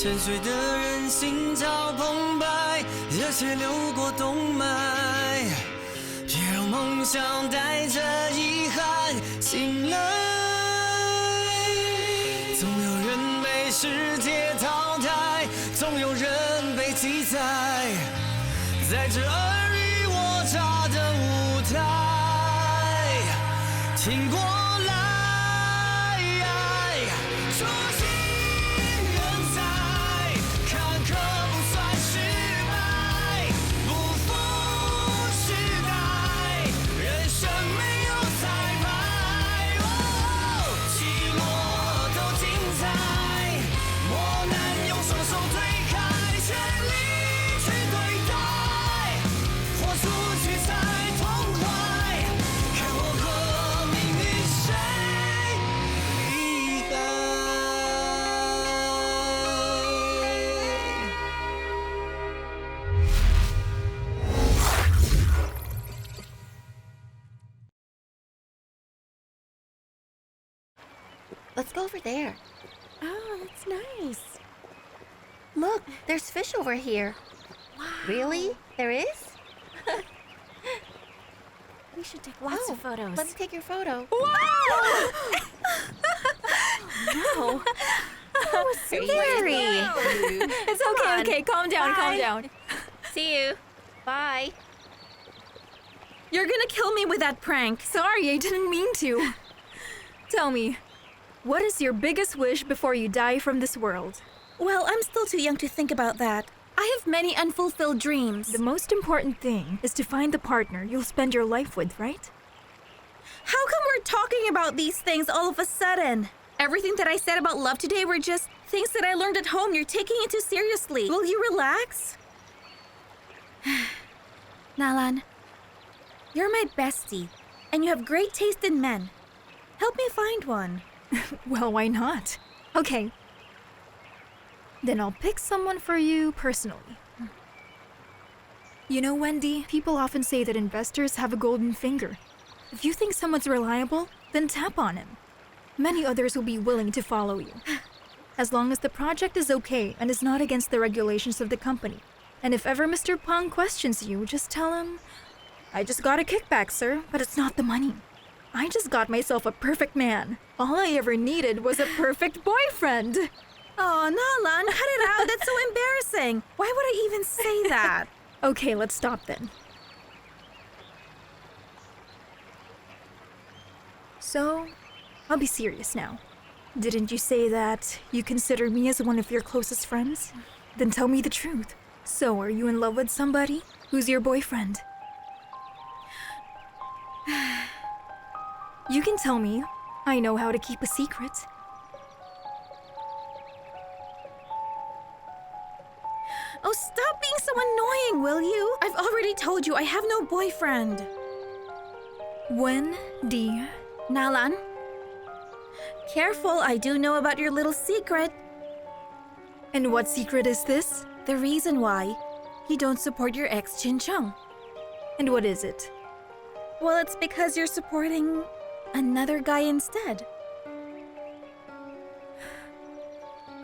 沉睡的人心潮澎湃，热血流过动脉。别让梦想带着遗憾醒来。总有人被世界淘汰，总有人被记载，在这尔虞我诈的舞台，挺过来。初心人才，坎坷不算失败，不负时代，人生没有彩排，起落都精彩，磨难用双手推开，全力去对待，豁出去才痛快，看我和命运谁厉害。Let's go over there. Oh, that's nice. Look, there's fish over here. Wow. Really? There is? We should take lots of photos. Let me take your photo. Whoa! No. That was scary. It's okay, okay. Calm down, calm down. See you. Bye. You're gonna kill me with that prank. Sorry, I didn't mean to. Tell me, what is your biggest wish before you die from this world? Well, I'm still too young to think about that. I have many unfulfilled dreams. The most important thing is to find the partner you'll spend your life with, right? How come we're talking about these things all of a sudden? Everything that I said about love today were just things that I learned at home. You're taking it too seriously. Will you relax? Na Lan, you're my bestie, and you have great taste in men. Help me find one. Well, why not? Okay. Then I'll pick someone for you personally. You know, Wendy, people often say that investors have a golden finger. If you think someone's reliable, then tap on him. Many others will be willing to follow you. As long as the project is okay and is not against the regulations of the company. And if ever Mr. Peng questions you, just tell him, I just got a kickback, sir, but it's not the money. I just got myself a perfect man. All I ever needed was a perfect boyfriend. Oh, Na Lan, cut it out. That's so embarrassing. Why would I even say that? Okay, let's stop then. So, I'll be serious now. Didn't you say that you consider me as one of your closest friends? Then tell me the truth. So, are you in love with somebody? Who's your boyfriend? You can tell me. I know how to keep a secret. Oh, stop being so annoying, will you? I've already told you I have no boyfriend. Wendy. Na Lan, careful, I do know about your little secret. And what secret is this? The reason why you don't support your ex Chin Cheng. And what is it? Well, it's because you're supporting another guy instead.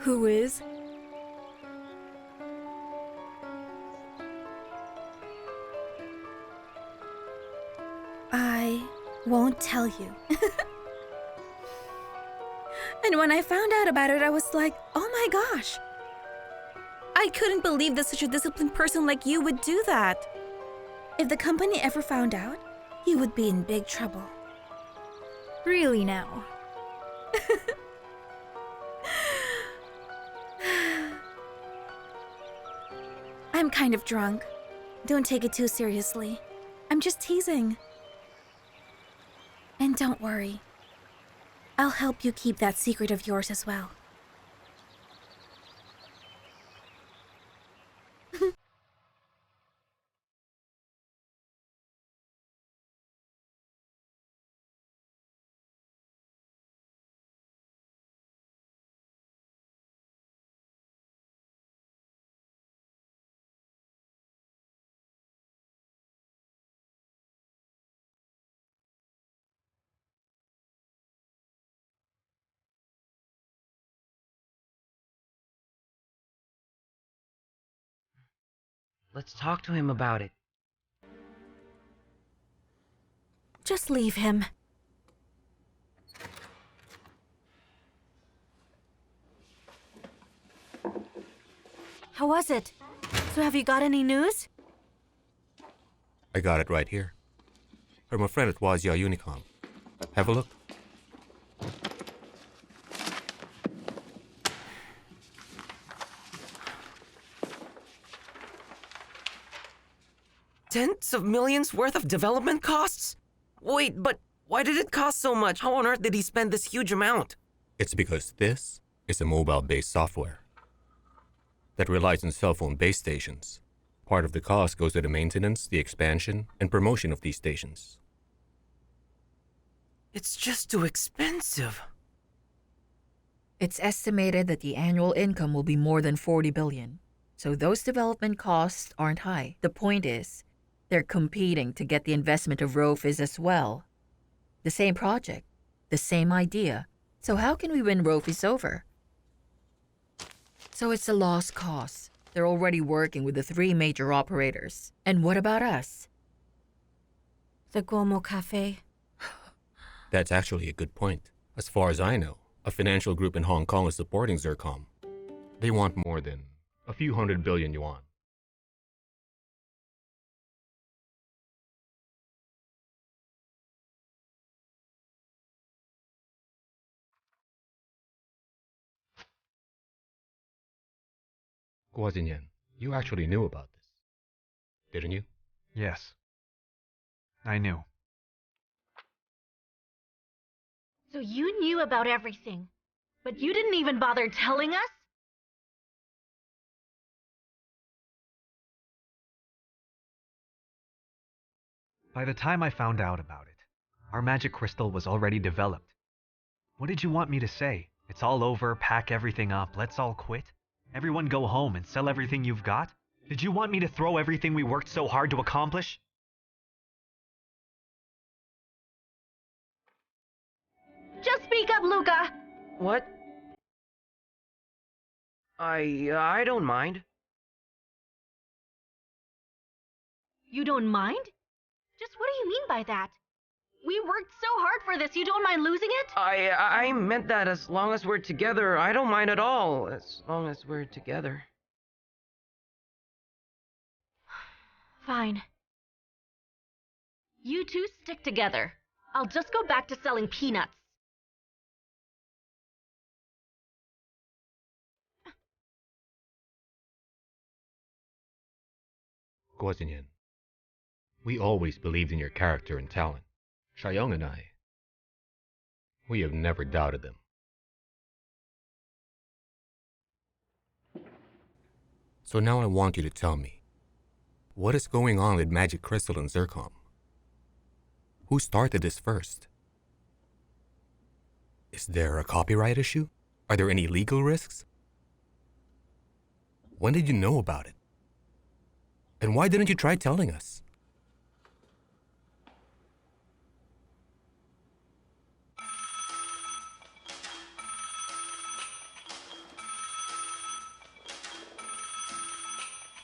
Who is? I won't tell you. And when I found out about it, I was like, oh my gosh. I couldn't believe that such a disciplined person like you would do that. If the company ever found out, you would be in big trouble. Really now? I'm kind of drunk. Don't take it too seriously. I'm just teasing. And don't worry. I'll help you keep that secret of yours as well. Let's talk to him about it. Just leave him. How was it? So have you got any news? I got it right here. From a friend at Huace Unicom. Have a look. Tens of millions worth of development costs? Wait, but why did it cost so much? How on earth did he spend this huge amount? It's because this is a mobile-based software that relies on cell phone base stations. Part of the cost goes to the maintenance, the expansion, and promotion of these stations. It's just too expensive. It's estimated that the annual income will be more than 40 billion. So those development costs aren't high. The point is, they're competing to get the investment of Rofis as well. The same project, the same idea. So how can we win Rofis over? So it's a lost cause. They're already working with the 3 major operators. And what about us? The Guomo Cafe. That's actually a good point. As far as I know, a financial group in Hong Kong is supporting Zircom. They want more than a few 100 billion yuan. Guo Xinnian, you actually knew about this, didn't you? Yes. I knew. So you knew about everything, but you didn't even bother telling us? By the time I found out about it, our magic crystal was already developed. What did you want me to say? It's all over, pack everything up, let's all quit? Everyone go home and sell everything you've got? Did you want me to throw everything we worked so hard to accomplish? Just speak up, Luca! What? I don't mind. You don't mind? Just what do you mean by that? We worked so hard for this, you don't mind losing it? I meant that as long as we're together, I don't mind at all. As long as we're together. Fine. You two stick together. I'll just go back to selling peanuts. Guo Xinnian, we always believed in your character and talent. Xiaoyong and I, we have never doubted them. So now I want you to tell me, what is going on with Magic Crystal and Zircom? Who started this first? Is there a copyright issue? Are there any legal risks? When did you know about it? And why didn't you try telling us?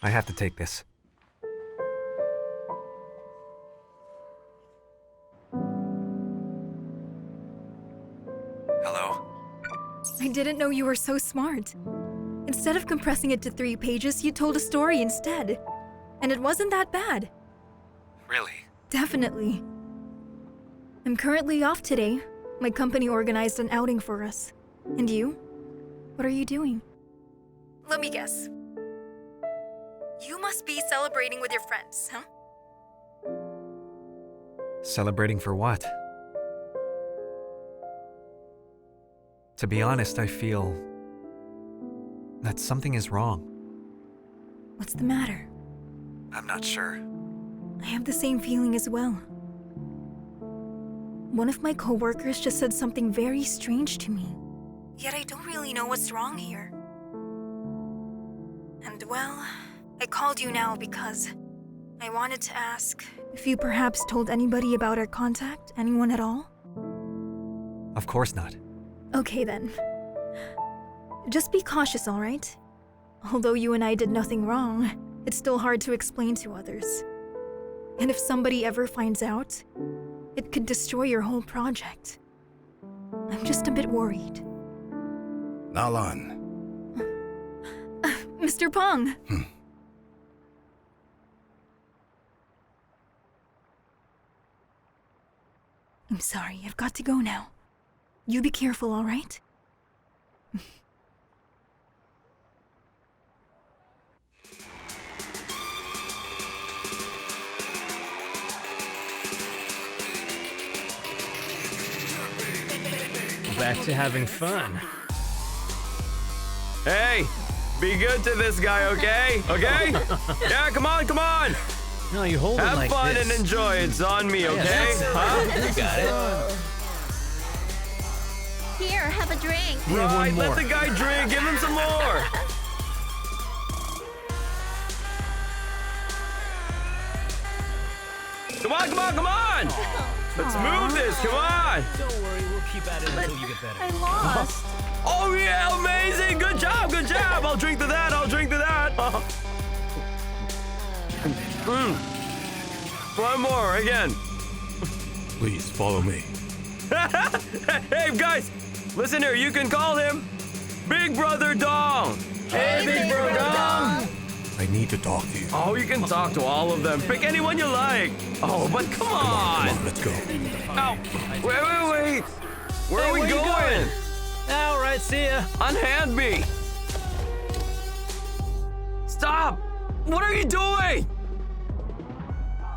I have to take this. Hello? I didn't know you were so smart. Instead of compressing it to 3 pages, you told a story instead. And it wasn't that bad. Really? Definitely. I'm currently off today. My company organized an outing for us. And you? What are you doing? Let me guess. You must be celebrating with your friends, huh? Celebrating for what? To be honest, I feel that something is wrong. What's the matter? I'm not sure. I have the same feeling as well. One of my coworkers just said something very strange to me. Yet I don't really know what's wrong here. And well, I called you now because I wanted to ask if you perhaps told anybody about our contact, anyone at all? Of course not. Okay then. Just be cautious, alright? Although you and I did nothing wrong, it's still hard to explain to others. And if somebody ever finds out, it could destroy your whole project. I'm just a bit worried. Na Lan. Mr. Peng! I'm sorry, I've got to go now. You be careful, all right? Back to having fun. Hey, be good to this guy, okay? Okay? Yeah, come on, come on! No, you hold it Have like fun this. and enjoy. It's on me, okay? that's it. Huh? You got it. Here, have a drink. Yeah, one Right, let more. the guy drink. Give him some more. Come on, come on, come on! Let's move this, come on! Don't worry, we'll keep at it until you get better. I lost. Oh yeah, amazing! Good job, good job! I'll drink to that, I'll drink to that! One more, again. Please follow me. Hey guys, listen here, you can call him Big Brother Dong. Hey, Big Brother Dong. I need to talk to you. Oh, you can talk to all of them. Pick anyone you like. Oh, but come on. Come on, let's go. Oh, wait. Where are we where you going? All right, see ya. Unhand me. Stop. What are you doing?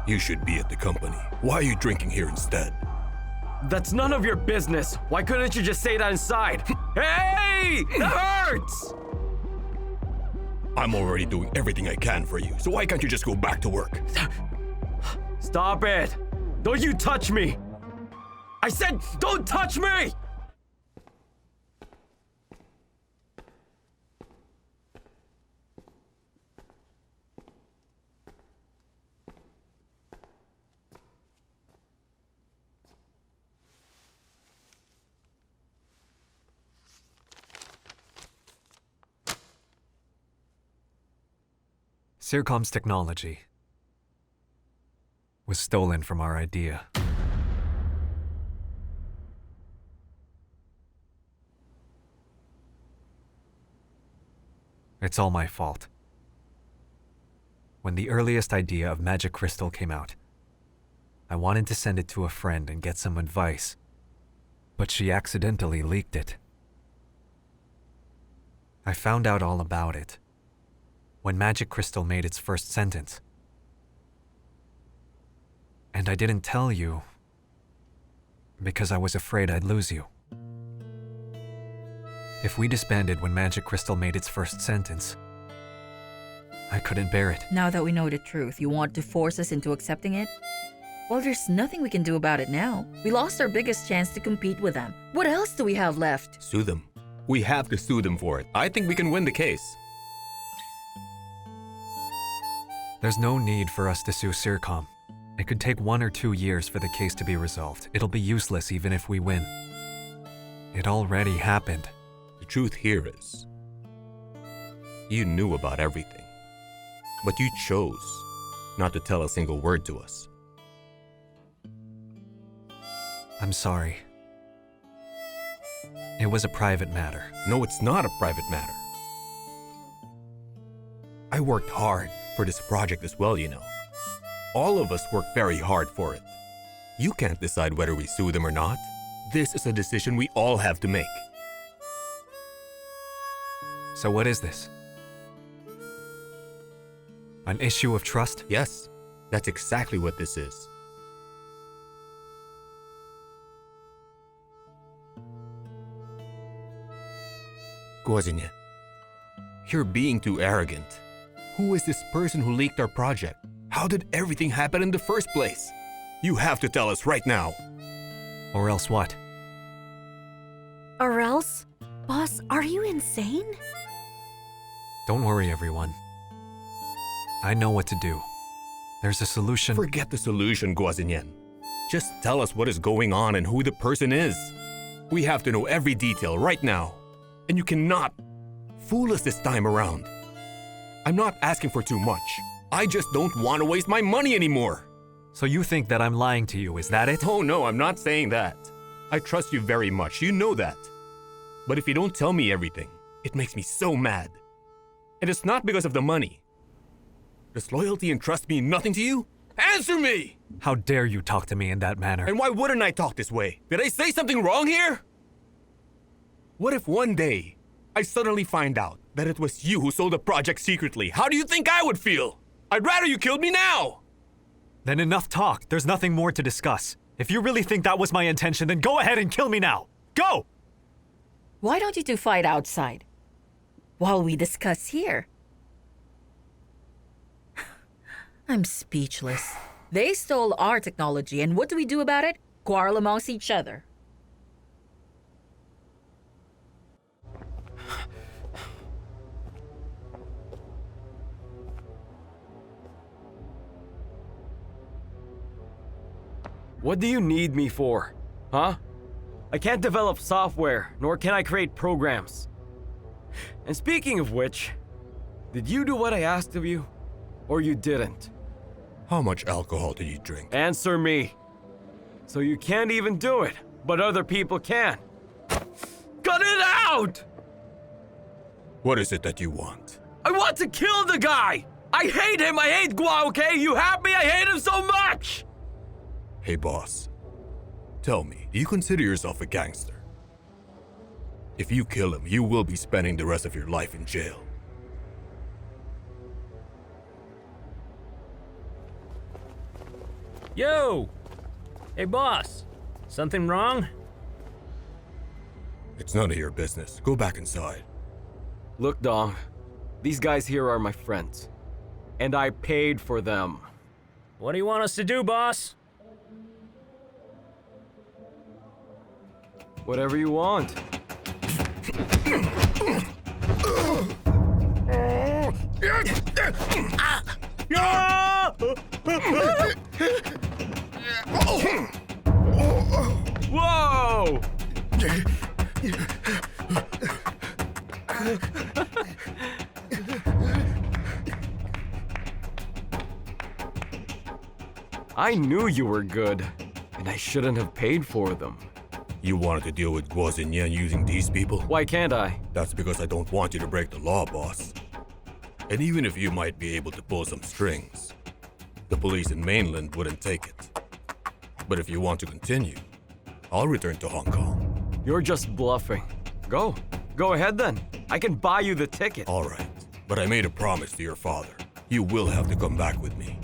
You should be at the company. Why are you drinking here instead? That's none of your business. Why couldn't you just say that inside? Hey, that hurts. I'm already doing everything I can for you, so why can't you just go back to work? Stop it. Don't you touch me. I said, don't touch me. Circom's technology was stolen from our idea. It's all my fault. When the earliest idea of Magic Crystal came out, I wanted to send it to a friend and get some advice, but she accidentally leaked it. I found out all about it when Magic Crystal made its first sentence. And I didn't tell you because I was afraid I'd lose you. If we disbanded when Magic Crystal made its first sentence, I couldn't bear it. Now that we know the truth, you want to force us into accepting it? Well, there's nothing we can do about it now. We lost our biggest chance to compete with them. What else do we have left? Sue them. We have to sue them for it. I think we can win the case. There's no need for us to sue Circom. It could take 1 or 2 years for the case to be resolved. It'll be useless even if we win. It already happened. The truth here is, you knew about everything, but you chose not to tell a single word to us. I'm sorry. It was a private matter. No, it's not a private matter. I worked hard for this project as well, you know. All of us worked very hard for it. You can't decide whether we sue them or not. This is a decision we all have to make. So what is this? An issue of trust? Yes, that's exactly what this is. Guo Xinnian, you're being too arrogant. Who is this person who leaked our project? How did everything happen in the first place? You have to tell us right now. Or else what? Or else? Boss, are you insane? Don't worry, everyone. I know what to do. There's a solution. Forget the solution, Guo Xinnian. Just tell us what is going on and who the person is. We have to know every detail right now. And you cannot fool us this time around. I'm not asking for too much. I just don't want to waste my money anymore. So you think that I'm lying to you, is that it? Oh no, I'm not saying that. I trust you very much, you know that. But if you don't tell me everything, it makes me so mad. And it's not because of the money. Does loyalty and trust mean nothing to you? Answer me! How dare you talk to me in that manner? And why wouldn't I talk this way? Did I say something wrong here? What if one day I suddenly find out that it was you who sold the project secretly? How do you think I would feel? I'd rather you killed me now! Then enough talk. There's nothing more to discuss. If you really think that was my intention, then go ahead and kill me now. Go! Why don't you two fight outside while we discuss here? I'm speechless. They stole our technology, and what do we do about it? Quarrel amongst each other. What do you need me for? Huh? I can't develop software, nor can I create programs. And speaking of which, did you do what I asked of you? Or you didn't? How much alcohol did you drink? Answer me. So you can't even do it, but other people can. Cut it out! What is it that you want? I want to kill the guy! I hate him! I hate Guo, okay? You have me? I hate him so much! Hey boss, tell me, do you consider yourself a gangster? If you kill him, you will be spending the rest of your life in jail. Yo! Hey, boss. Something wrong? It's none of your business. Go back inside. Look, Dong. These guys here are my friends. And I paid for them. What do you want us to do, boss? Whatever you want. Whoa! I knew you were good, and I shouldn't have paid for them. You wanted to deal with Guo Xinnian using these people? Why can't I? That's because I don't want you to break the law, boss. And even if you might be able to pull some strings, the police in mainland wouldn't take it. But if you want to continue, I'll return to Hong Kong. You're just bluffing. Go. Go ahead then. I can buy you the ticket. All right, but I made a promise to your father. You will have to come back with me.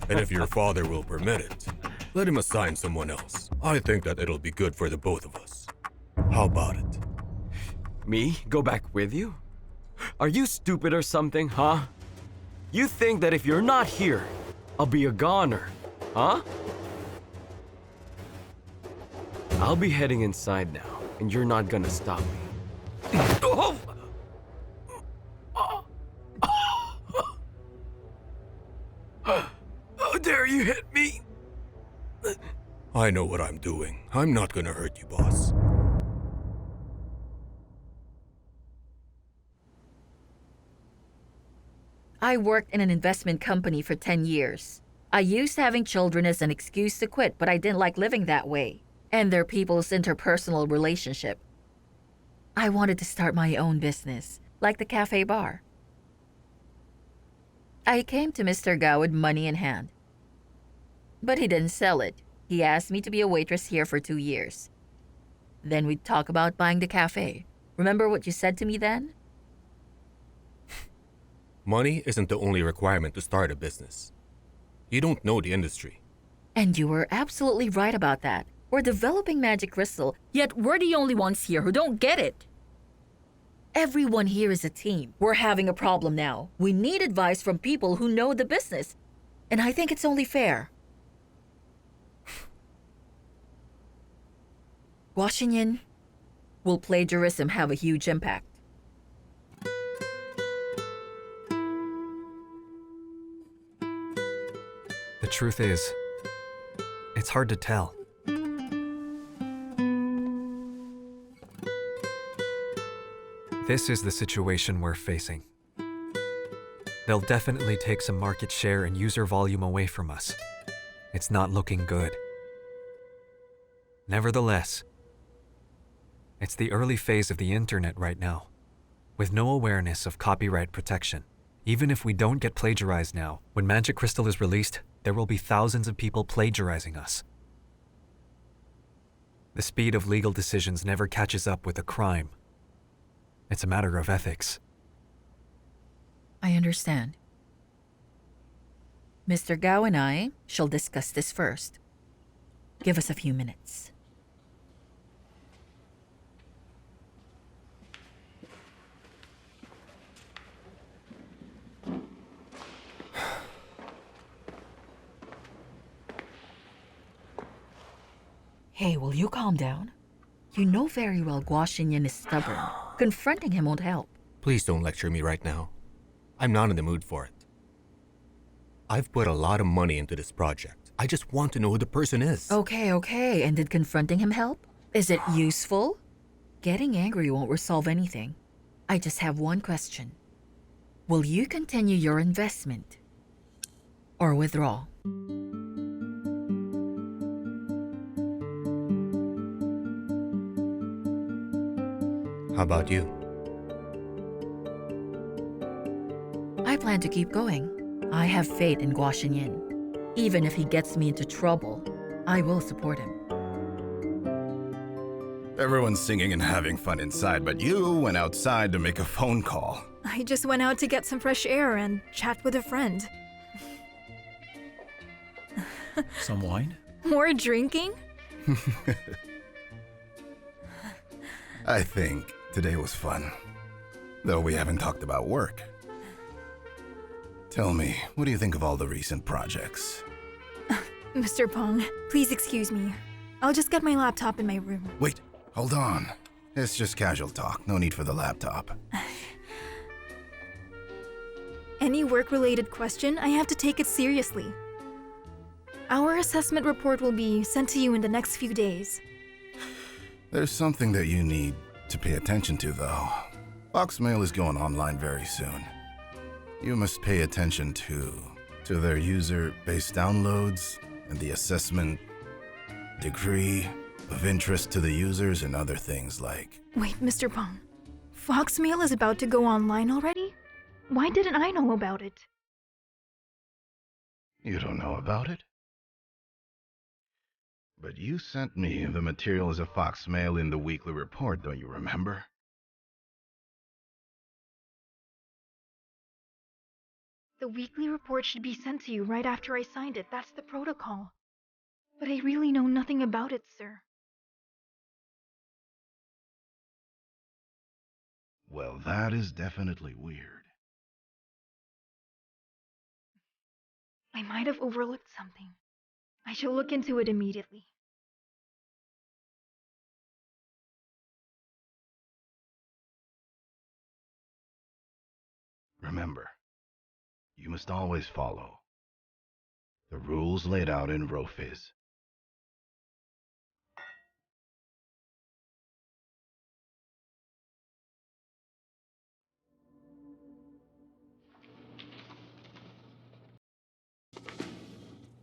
And if your father will permit it, let him assign someone else. I think that it'll be good for the both of us. How about it? Me? Go back with you? Are you stupid or something, huh? You think that if you're not here, I'll be a goner, huh? I'll be heading inside now, and you're not gonna stop me. Oh! How dare you hit me? I know what I'm doing. I'm not gonna hurt you, boss. I worked in an investment company for 10 years. I used having children as an excuse to quit, but I didn't like living that way, and their people's interpersonal relationship. I wanted to start my own business, like the cafe bar. I came to Mr. Gao with money in hand. But he didn't sell it. He asked me to be a waitress here for 2 years. Then we'd talk about buying the cafe. Remember what you said to me then? Money isn't the only requirement to start a business. You don't know the industry. And you were absolutely right about that. We're developing Magic Crystal, yet we're the only ones here who don't get it. Everyone here is a team. We're having a problem now. We need advice from people who know the business. And I think it's only fair. Guo Xinnian, will plagiarism have a huge impact? The truth is, it's hard to tell. This is the situation we're facing. They'll definitely take some market share and user volume away from us. It's not looking good. Nevertheless, it's the early phase of the internet right now, with no awareness of copyright protection. Even if we don't get plagiarized now, when Magic Crystal is released, there will be thousands of people plagiarizing us. The speed of legal decisions never catches up with a crime. It's a matter of ethics. I understand. Mr. Guo and I shall discuss this first. Give us a few minutes. Hey, will you calm down? You know very well Guo Xinnian is stubborn. Confronting him won't help. Please don't lecture me right now. I'm not in the mood for it. I've put a lot of money into this project. I just want to know who the person is. Okay. And did confronting him help? Is it useful? Getting angry won't resolve anything. I just have one question. Will you continue your investment? Or withdraw? How about you? I plan to keep going. I have faith in Guo Xinnian. Even if he gets me into trouble, I will support him. Everyone's singing and having fun inside, but you went outside to make a phone call. I just went out to get some fresh air and chat with a friend. Some wine? More drinking? I think today was fun, though we haven't talked about work. Tell me, what do you think of all the recent projects? Mr. Peng, please excuse me. I'll just get my laptop in my room. Wait, hold on. It's just casual talk, no need for the laptop. Any work-related question, I have to take it seriously. Our assessment report will be sent to you in the next few days. There's something that you need to pay attention to, though. Foxmail is going online very soon. You must pay attention to their user-based downloads and the assessment degree of interest to the users and other things like... Wait, Mr. Peng. Foxmail is about to go online already? Why didn't I know about it? You don't know about it? But you sent me the materials of Foxmail in the weekly report, don't you remember? The weekly report should be sent to you right after I signed it. That's the protocol. But I really know nothing about it, sir. Well, that is definitely weird. I might have overlooked something. I shall look into it immediately. Remember, you must always follow the rules laid out in Rofiz.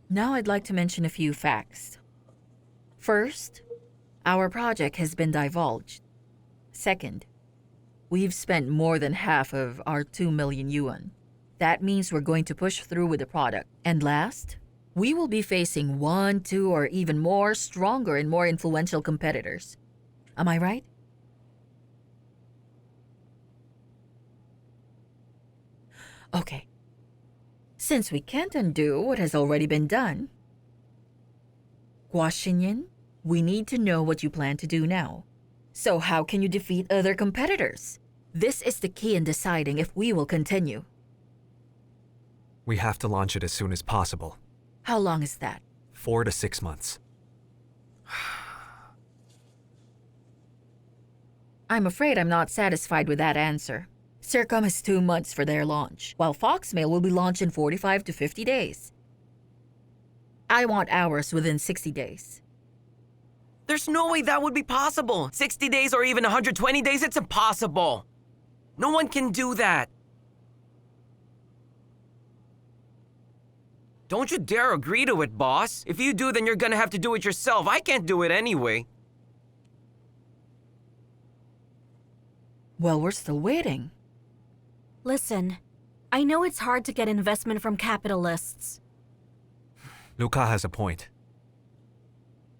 Now I'd like to mention a few facts. First, our project has been divulged. Second, we've spent more than half of our 2 million yuan. That means we're going to push through with the product. And last, we will be facing 1, 2, or even more stronger and more influential competitors. Am I right? Okay. Since we can't undo what has already been done, Guo Xinnian, we need to know what you plan to do now. So how can you defeat other competitors? This is the key in deciding if we will continue. We have to launch it as soon as possible. How long is that? 4 to 6 months. I'm afraid I'm not satisfied with that answer. Sercom has 2 months for their launch, while Foxmail will be launched in 45 to 50 days. I want ours within 60 days. There's no way that would be possible. 60 days or even 120 days, it's impossible. No one can do that. Don't you dare agree to it, boss. If you do, then you're gonna have to do it yourself. I can't do it anyway. Well, we're still waiting. Listen, I know it's hard to get investment from capitalists. Luca has a point.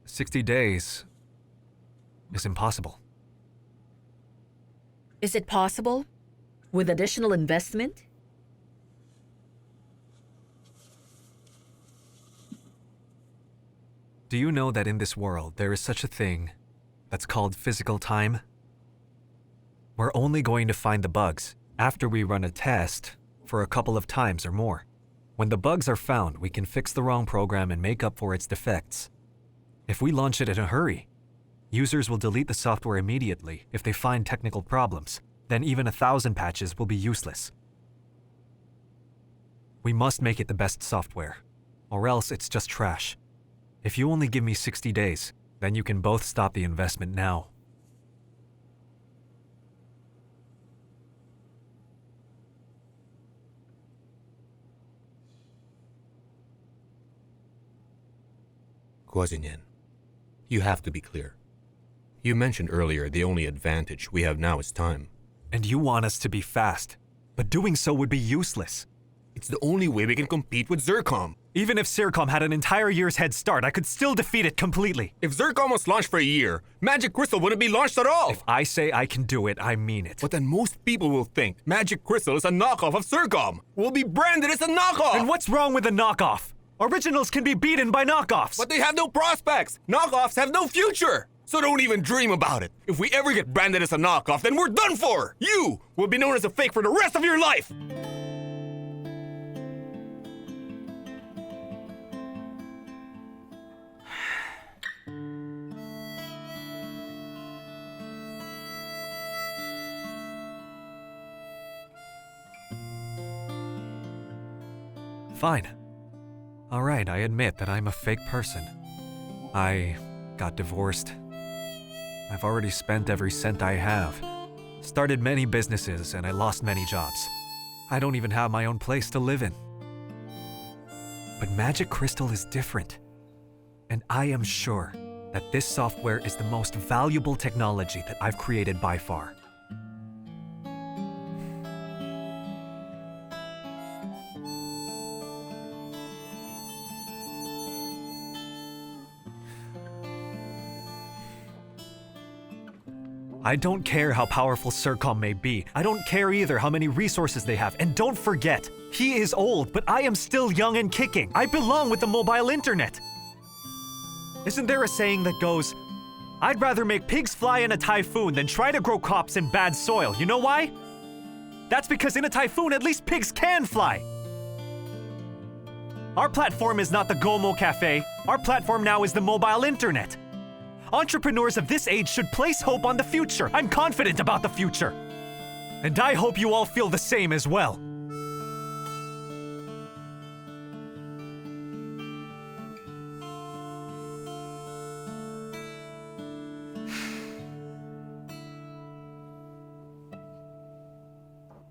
60 days is impossible. Is it possible? With additional investment? Do you know that in this world there is such a thing that's called physical time? We're only going to find the bugs after we run a test for a couple of times or more. When the bugs are found, we can fix the wrong program and make up for its defects. If we launch it in a hurry, users will delete the software immediately if they find technical problems. Then even 1,000 patches will be useless. We must make it the best software, or else it's just trash. If you only give me 60 days, then you can both stop the investment now. Guo Xinnian, you have to be clear. You mentioned earlier the only advantage we have now is time. And you want us to be fast, but doing so would be useless. It's the only way we can compete with Zircom. Even if Zircom had an entire year's head start, I could still defeat it completely. If Zircom was launched for a year, Magic Crystal wouldn't be launched at all. If I say I can do it, I mean it. But then most people will think Magic Crystal is a knockoff of Zircom. We'll be branded as a knockoff. And what's wrong with a knockoff? Originals can be beaten by knockoffs. But they have no prospects. Knockoffs have no future. So don't even dream about it. If we ever get branded as a knockoff, then we're done for. You will be known as a fake for the rest of your life. Fine. All right, I admit that I'm a fake person. I got divorced. I've already spent every cent I have. Started many businesses and I lost many jobs. I don't even have my own place to live in. But Magic Crystal is different. And I am sure that this software is the most valuable technology that I've created by far. I don't care how powerful Zircom may be. I don't care either how many resources they have. And don't forget, he is old, but I am still young and kicking. I belong with the mobile internet. Isn't there a saying that goes, I'd rather make pigs fly in a typhoon than try to grow crops in bad soil. You know why? That's because in a typhoon, at least pigs can fly. Our platform is not the Gomo Cafe. Our platform now is the mobile internet. Entrepreneurs of this age should place hope on the future. I'm confident about the future. And I hope you all feel the same as well.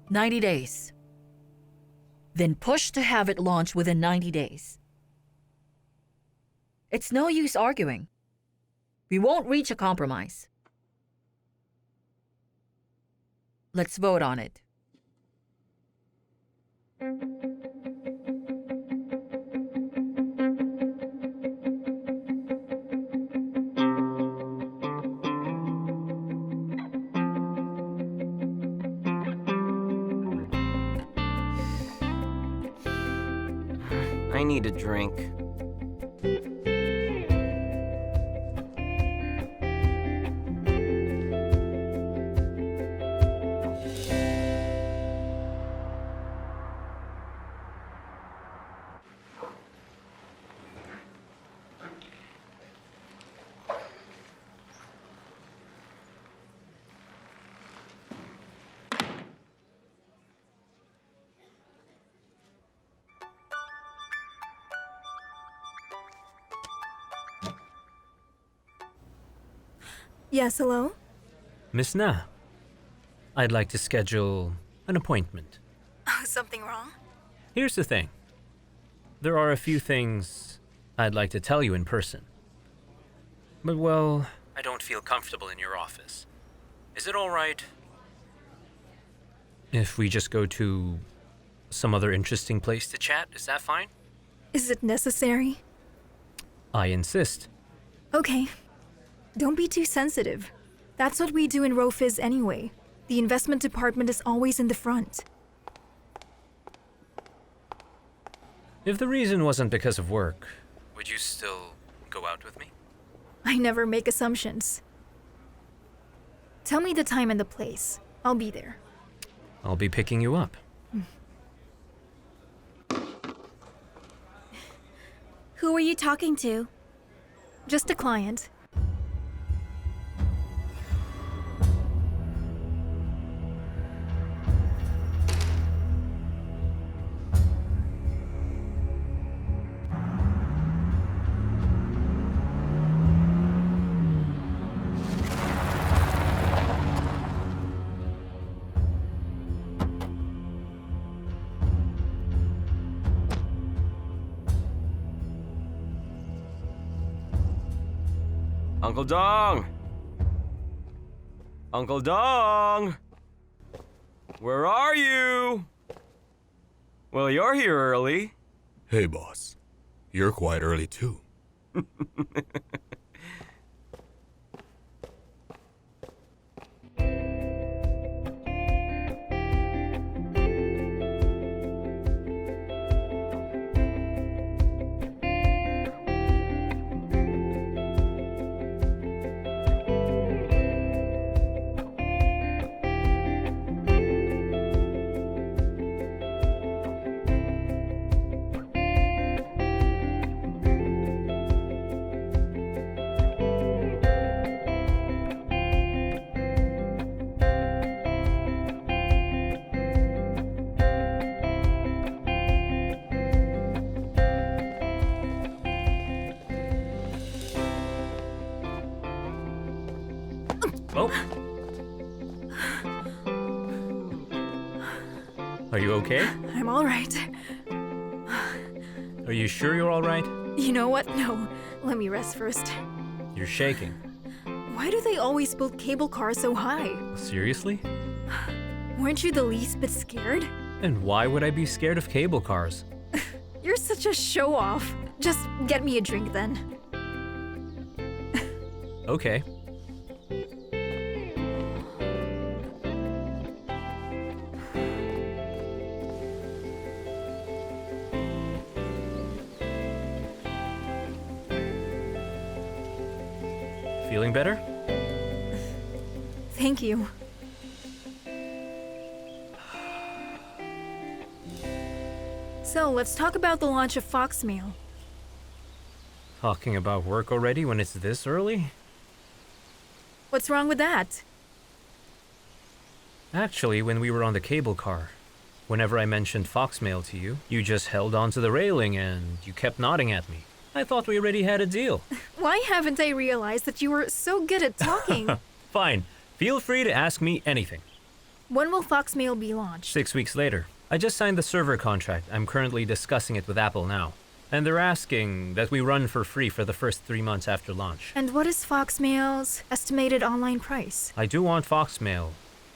"90 days. Then push to have it launched within 90 days. It's no use arguing. We won't reach a compromise. Let's vote on it." I need a drink. Yes, hello? Miss Na, I'd like to schedule an appointment. Oh, something wrong? Here's the thing. there are a few things I'd like to tell you in person. But, well, I don't feel comfortable in your office. Is it all right if we just go to some other interesting place to chat? Is that fine? Is it necessary? I insist. Okay. Don't be too sensitive. That's what we do in Rofiz anyway. The investment department is always in the front. If the reason wasn't because of work, would you still go out with me? I never make assumptions. Tell me the time and the place. I'll be there. I'll be picking you up. Who were you talking to? Just a client. Uncle Dong! Uncle Dong! Where are you? Well, you're here early. Hey, boss. You're quite early, too. Oh. Are you okay? I'm all right. Are you sure you're all right? You know what? No. Let me rest first. You're shaking. Why do they always build cable cars so high? Seriously? Weren't you the least bit scared? And why would I be scared of cable cars? You're such a show-off. Just get me a drink then. Okay. Feeling better? Thank you. So, let's talk about the launch of Foxmail. Talking about work already when it's this early? What's wrong with that? Actually, when we were on the cable car, whenever I mentioned Foxmail to you, you just held onto the railing and you kept nodding at me. I thought we already had a deal. Why haven't I realized that you were so good at talking? Fine. Feel free to ask me anything. When will Foxmail be launched? 6 weeks later. I just signed the server contract. I'm currently discussing it with Apple now. And they're asking that we run for free for the first 3 months after launch. And what is Foxmail's estimated online price? I do want Foxmail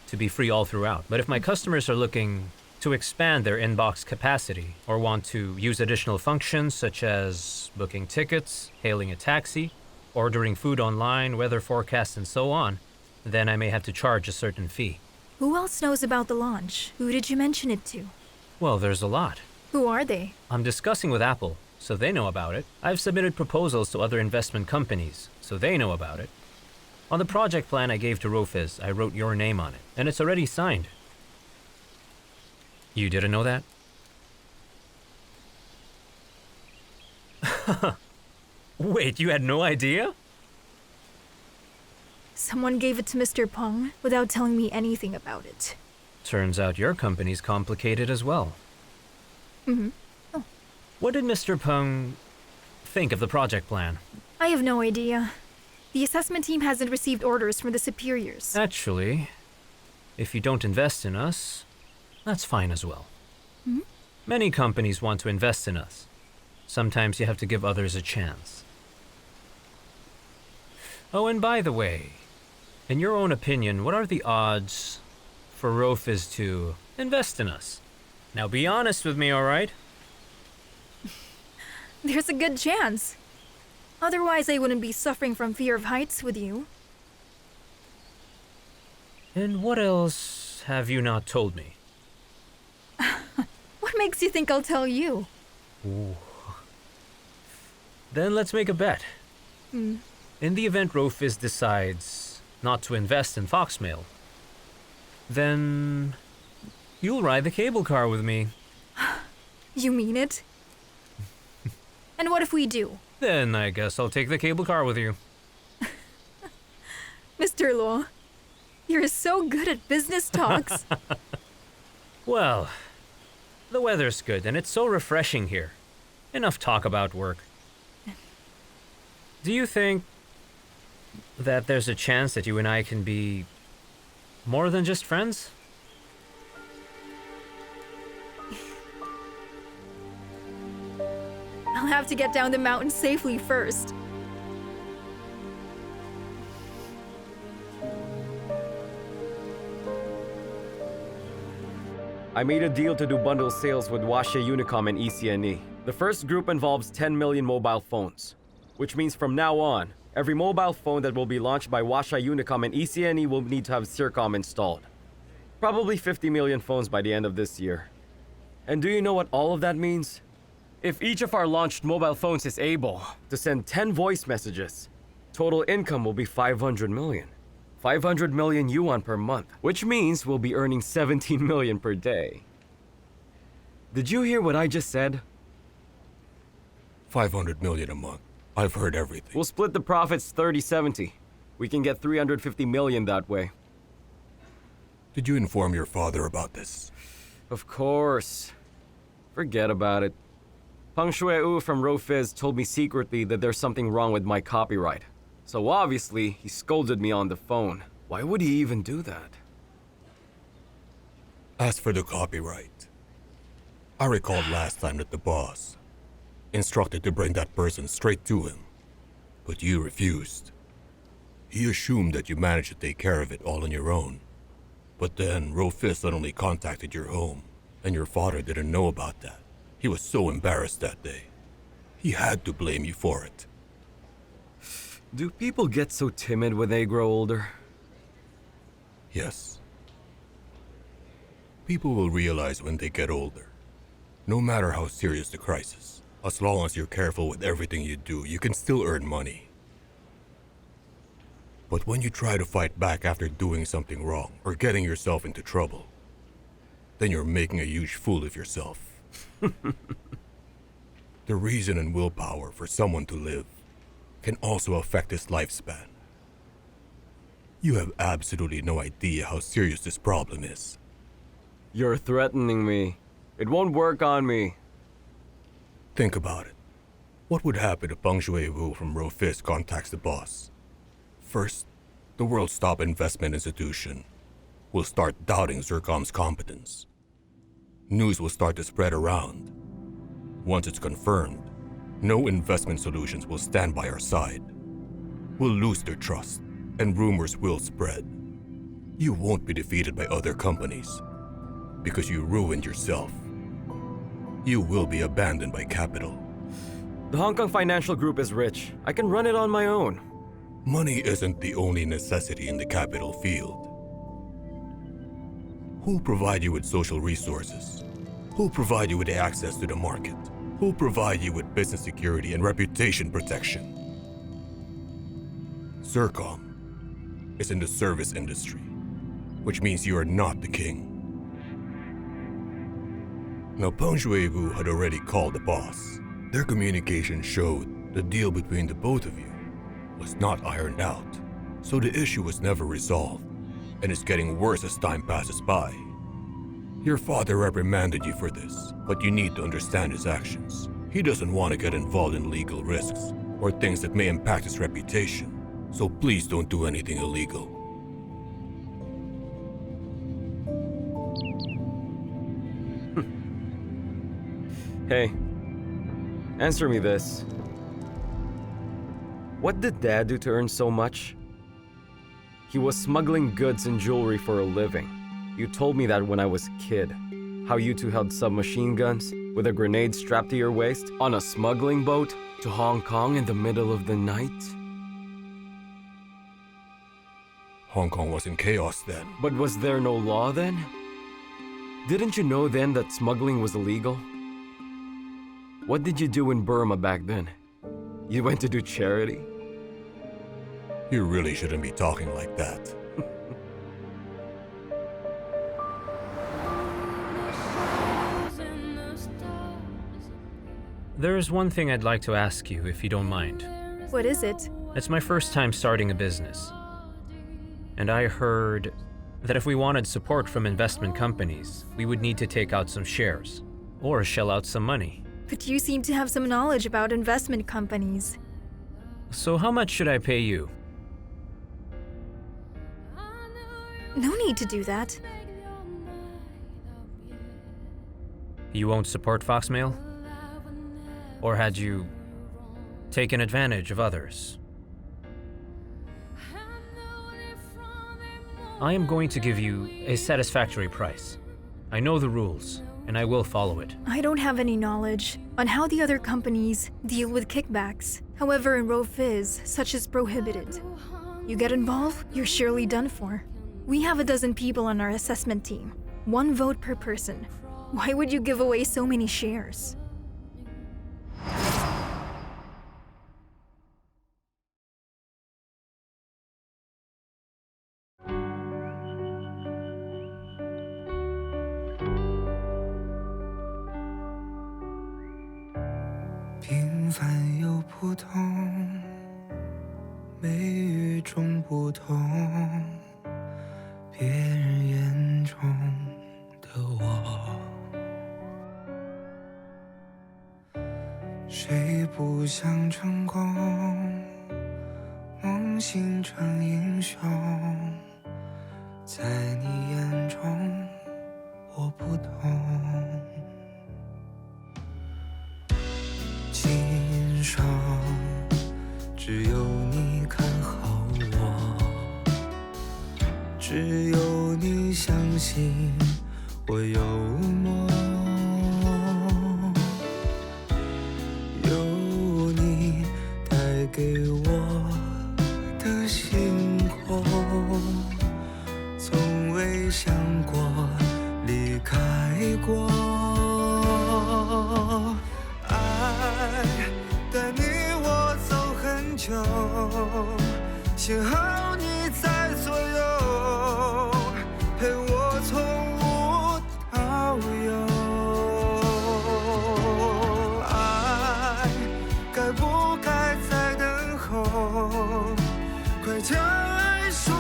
to be free all throughout. But if my customers are looking to expand their inbox capacity or want to use additional functions such as booking tickets, hailing a taxi, ordering food online, weather forecasts, and so on, then I may have to charge a certain fee. Who else knows about the launch? Who did you mention it to? Well, there's a lot. Who are they? I'm discussing with Apple, so they know about it. I've submitted proposals to other investment companies, so they know about it. On the project plan I gave to Rofiz, I wrote your name on it, and it's already signed. You didn't know that? Wait, you had no idea? Someone gave it to Mr. Peng without telling me anything about it. Turns out your company's complicated as well. Mm-hmm. Oh. What did Mr. Peng think of the project plan? I have no idea. The assessment team hasn't received orders from the superiors. Actually, if you don't invest in us, that's fine as well. Hmm? Many companies want to invest in us, Sometimes you have to give others a chance. Oh, and by the way, in your own opinion, what are the odds for Rofis to invest in us? Now be honest with me, alright? There's a good chance. Otherwise, I wouldn't be suffering from fear of heights with you. And what else have you not told me? What makes you think I'll tell you? Ooh. Then let's make a bet. In the event Rofis decides not to invest in Foxmail, then you'll ride the cable car with me. You mean it? And what if we do? Then I guess I'll take the cable car with you. Mr. Luo, you're so good at business talks. Well, the weather's good and it's so refreshing here. Enough talk about work. Do you think that there's a chance that you and I can be more than just friends? I'll have to get down the mountain safely first. I made a deal to do bundle sales with Huace, Unicom, and ENG. The first group involves 10 million mobile phones, which means from now on, every mobile phone that will be launched by Huace, Unicom, and ENG will need to have Circom installed. Probably 50 million phones by the end of this year. And do you know what all of that means? If each of our launched mobile phones is able to send 10 voice messages, total income will be 500 million. 500 million yuan per month, which means we'll be earning 17 million per day. Did you hear what I just said? 500 million a month. I've heard everything. We'll split the profits 30-70. We can get 350 million that way. Did you inform your father about this? Of course. Forget about it. Peng Shuiu from Rofis told me secretly that there's something wrong with my copyright. So obviously, he scolded me on the phone. Why would he even do that? As for the copyright, I recalled last time that the boss instructed to bring that person straight to him, but you refused. He assumed that you managed to take care of it all on your own. But then Rofis suddenly contacted your home, and your father didn't know about that. He was so embarrassed that day. He had to blame you for it. Do people get so timid when they grow older? Yes. People will realize when they get older. No matter how serious the crisis, as long as you're careful with everything you do, you can still earn money. But when you try to fight back after doing something wrong or getting yourself into trouble, then you're making a huge fool of yourself. The reason and willpower for someone to live can also affect his lifespan. You have absolutely no idea how serious this problem is. You're threatening me. It won't work on me. Think about it. What would happen if Peng Shuiu from Rofis contacts the boss? First, the world's top investment institution will start doubting Zircom's competence. News will start to spread around. Once it's confirmed, no investment solutions will stand by our side. We'll lose their trust, and rumors will spread. You won't be defeated by other companies, because you ruined yourself. You will be abandoned by capital. The Hong Kong Financial Group is rich. I can run it on my own. Money isn't the only necessity in the capital field. Who'll provide you with social resources? Who'll provide you with access to the market? Who'll provide you with business security and reputation protection? Zircom is in the service industry, which means you are not the king. Now, Peng Shuiu had already called the boss. Their communication showed the deal between the both of you was not ironed out, so the issue was never resolved, and is getting worse as time passes by. Your father reprimanded you for this, but you need to understand his actions. He doesn't want to get involved in legal risks or things that may impact his reputation, so please don't do anything illegal. Hey, Answer me this. What did Dad do to earn so much? He was smuggling goods and jewelry for a living. You told me that when I was a kid. How you two held submachine guns with a grenade strapped to your waist on a smuggling boat to Hong Kong in the middle of the night. Hong Kong was in chaos then. But was there no law then? Didn't you know then that smuggling was illegal? What did you do in Burma back then? You went to do charity? You really shouldn't be talking like that. There is one thing I'd like to ask you, if you don't mind. What is it? It's my first time starting a business. And I heard that if we wanted support from investment companies, we would need to take out some shares or shell out some money. But you seem to have some knowledge about investment companies. So how much should I pay you? No need to do that. You won't support Foxmail? Or had you taken advantage of others? I am going to give you a satisfactory price. I know the rules, and I will follow it. I don't have any knowledge on how the other companies deal with kickbacks. However, in RoFizz, such is prohibited. You get involved, you're surely done for. We have a dozen people on our assessment team. 1 vote per person. Why would you give away so many shares?平凡又普通，美与众不同，别人眼中的我，谁不想成功，梦醒成英雄，在你眼中我不同。今生只有你看好我，只有你相信我有梦，有你带给我的星空，从未想过离开过。带你我走很久，幸好你在左右，陪我从无到有。爱该不该再等候？快将爱说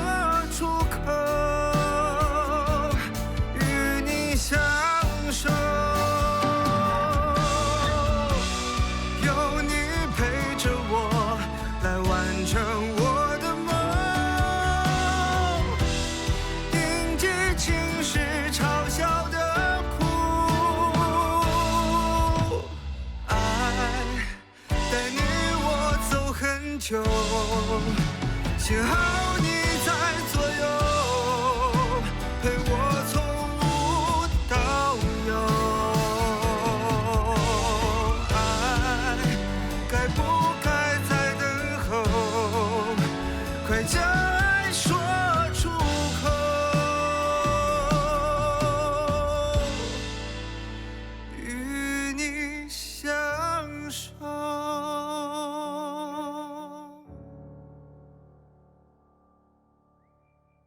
出口，与你相守。幸好你